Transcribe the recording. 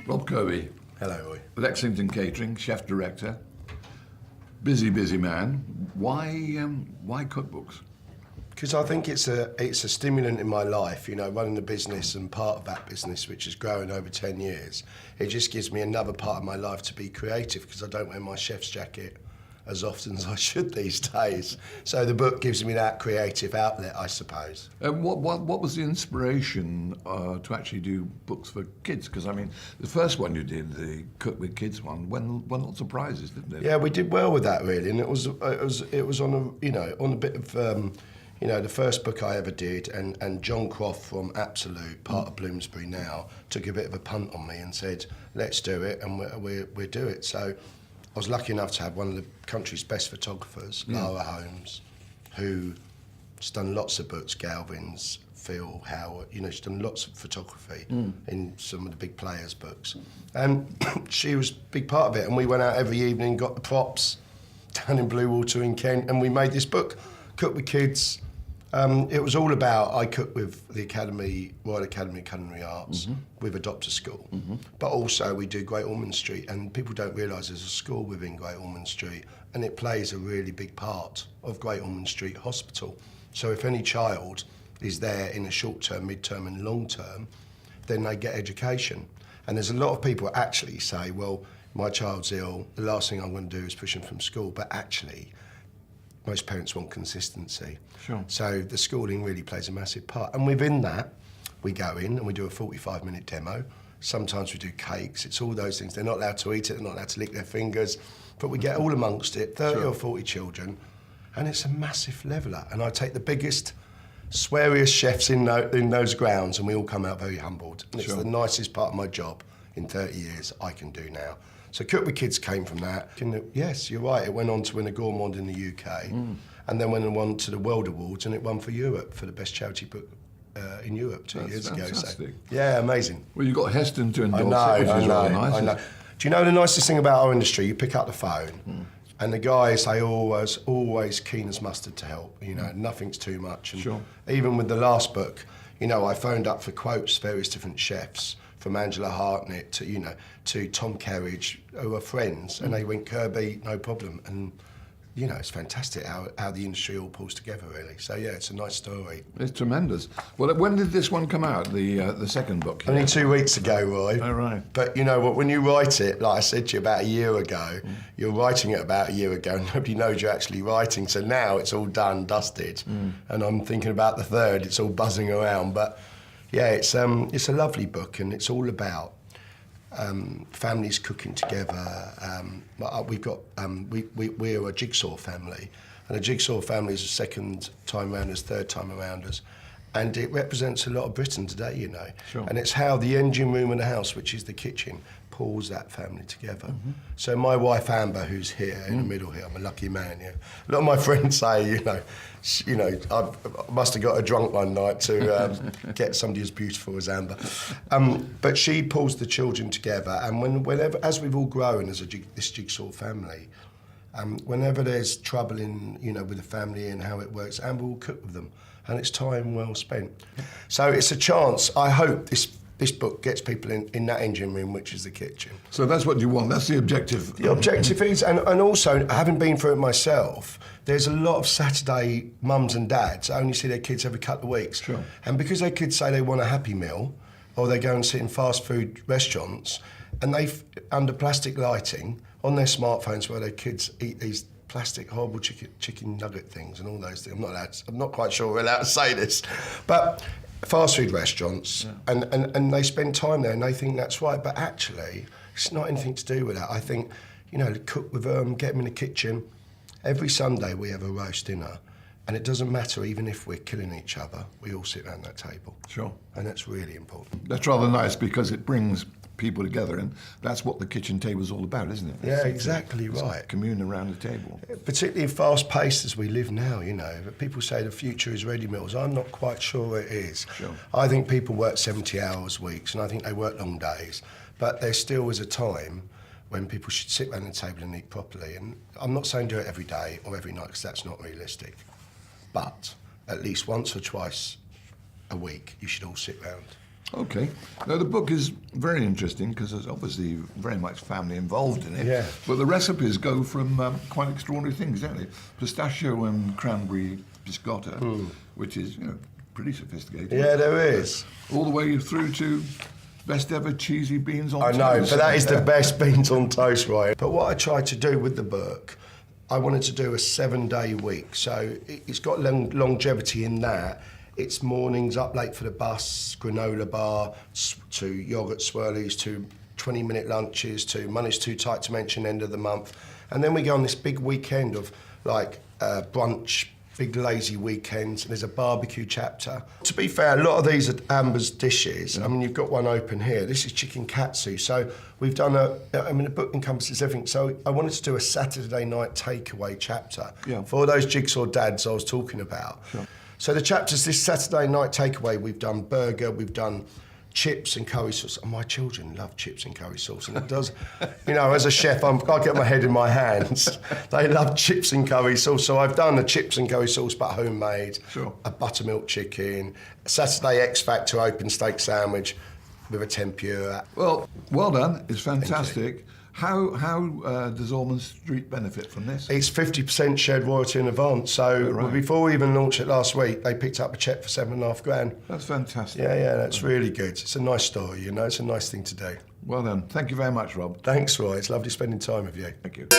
Rob Kirby. Hello, Roy. Lexington Catering, chef director. Busy man. Why cookbooks? Because I think it's a stimulant in my life, you know, running the business and part of that business, which has grown over 10 years. It just gives me another part of my life to be creative because I don't wear my chef's jacket as often as I should these days. So the book gives me that creative outlet, I suppose. What was the inspiration to actually do books for kids? Because I mean, the first one you did, the Cook with Kids one, won lots of prizes, didn't it? Yeah, we did well with that really, and it was on a bit of the first book I ever did, and John Croft from Absolute, part of Bloomsbury now, took a bit of a punt on me and said, let's do it, and we'll do it. So I was lucky enough to have one of the country's best photographers, Lara Holmes, who's done lots of books, Galvin's, Phil, Howard, she's done lots of photography in some of the big players' books. And she was a big part of it, and we went out every evening, got the props down in Bluewater in Kent, and we made this book, Cook with Kids. It was all about, I cook with the Royal Academy of Culinary Arts, with a doctor school, but also we do Great Ormond Street, and people don't realise there's a school within Great Ormond Street, and it plays a really big part of Great Ormond Street Hospital. So if any child is there in the short term, mid-term and long term, then they get education. And there's a lot of people actually say, well, my child's ill, the last thing I'm going to do is push them from school, but actually, most parents want consistency. Sure. So the schooling really plays a massive part. And within that, we go in and we do a 45-minute demo. Sometimes we do cakes. It's all those things. They're not allowed to eat it, they're not allowed to lick their fingers, but we get all amongst it, 30 or 40 children, and it's a massive leveller. And I take the biggest, sweariest chefs in those grounds, and we all come out very humbled. And it's the nicest part of my job in 30 years I can do now. So Cook with Kids came from that. Yes, you're right, it went on to win a Gourmand in the UK, and then went on to the World Awards, and it won for Europe, for the best charity book in Europe 2 years ago. Fantastic. So, yeah, amazing. Well, you've got Heston to endorse I it, which is really nice. I know. Do you know the nicest thing about our industry? You pick up the phone, and the guys, they always keen as mustard to help. Nothing's too much. And even with the last book, I phoned up for quotes, various different chefs, from Angela Hartnett to Tom Kerridge, who are friends, and they went, Kirby, no problem. And it's fantastic how the industry all pulls together, really. So yeah, it's a nice story. It's tremendous. Well, when did this one come out, the second book? Only 2 weeks ago, Roy. Oh, right. But you know what, when you write it, like I said to you about a year ago, you're writing it about a year ago, and nobody knows you're actually writing. So now it's all done, dusted, and I'm thinking about the third, it's all buzzing around. But yeah, it's a lovely book, and it's all about families cooking together. We're a jigsaw family, and a jigsaw family is a second time rounders, third time arounders, and it represents a lot of Britain today, Sure. And it's how the engine room in the house, which is the kitchen, pulls that family together. So my wife Amber, who's here in the middle here, I'm a lucky man. Yeah, a lot of my friends say, I must have got her drunk one night to get somebody as beautiful as Amber. But she pulls the children together, and whenever, as we've all grown as this jigsaw family, whenever there's trouble with the family and how it works, Amber will cook with them, and it's time well spent. So it's a chance. I hope this book gets people in that engine room, which is the kitchen. So that's what you want, that's the objective. The objective is, and also, having been through it myself, there's a lot of Saturday mums and dads that only see their kids every couple of weeks. Sure. And because their kids say they want a Happy Meal, or they go and sit in fast food restaurants, and under plastic lighting, on their smartphones where their kids eat these plastic horrible chicken nugget things and all those things. I'm not quite sure we're allowed to say this, but fast food restaurants, and they spend time there and they think that's right, but actually it's not anything to do with that. I think, cook with them, get them in the kitchen. Every Sunday we have a roast dinner, and it doesn't matter even if we're killing each other, we all sit around that table. Sure. And that's really important. That's rather nice because it brings people together, and that's what the kitchen table is all about, isn't it? Yeah, exactly right. Commune around the table. Particularly fast-paced as we live now, but people say the future is ready meals. I'm not quite sure it is. Sure. I think people work 70 hours weeks, and I think they work long days, but there still is a time when people should sit around the table and eat properly. And I'm not saying do it every day or every night, because that's not realistic, but at least once or twice a week, you should all sit round Okay. Now, the book is very interesting because there's obviously very much family involved in it. Yeah. But the recipes go from quite extraordinary things, don't they? Pistachio and cranberry biscotta, which is, pretty sophisticated. Yeah, there is. All the way through to best ever cheesy beans on I toast. know, but that is the best beans on toast, right? But what I tried to do with the book, I wanted to do a 7-day week. So it's got longevity in that. It's mornings up late for the bus, granola bar, to yoghurt swirlies, to 20-minute lunches, to money's too tight to mention end of the month. And then we go on this big weekend of brunch, big lazy weekends, and there's a barbecue chapter. To be fair, a lot of these are Amber's dishes. I mean, you've got one open here. This is chicken katsu. So we've done the book encompasses everything. So I wanted to do a Saturday night takeaway chapter for all those jigsaw dads I was talking about. Sure. So the chapters, this Saturday night takeaway, we've done burger, we've done chips and curry sauce. And my children love chips and curry sauce. And it does, as a chef, I get my head in my hands. They love chips and curry sauce. So I've done the chips and curry sauce, but homemade. Sure. A buttermilk chicken, a Saturday X Factor open steak sandwich with a tempura. Well done. It's fantastic. How does Ormond Street benefit from this? It's 50% shared royalty in advance. So before we even launched it last week, they picked up a cheque for $7.5 grand. That's fantastic. Yeah, that's really good. It's a nice story, it's a nice thing to do. Well done. Thank you very much, Rob. Thanks, Roy. It's lovely spending time with you. Thank you.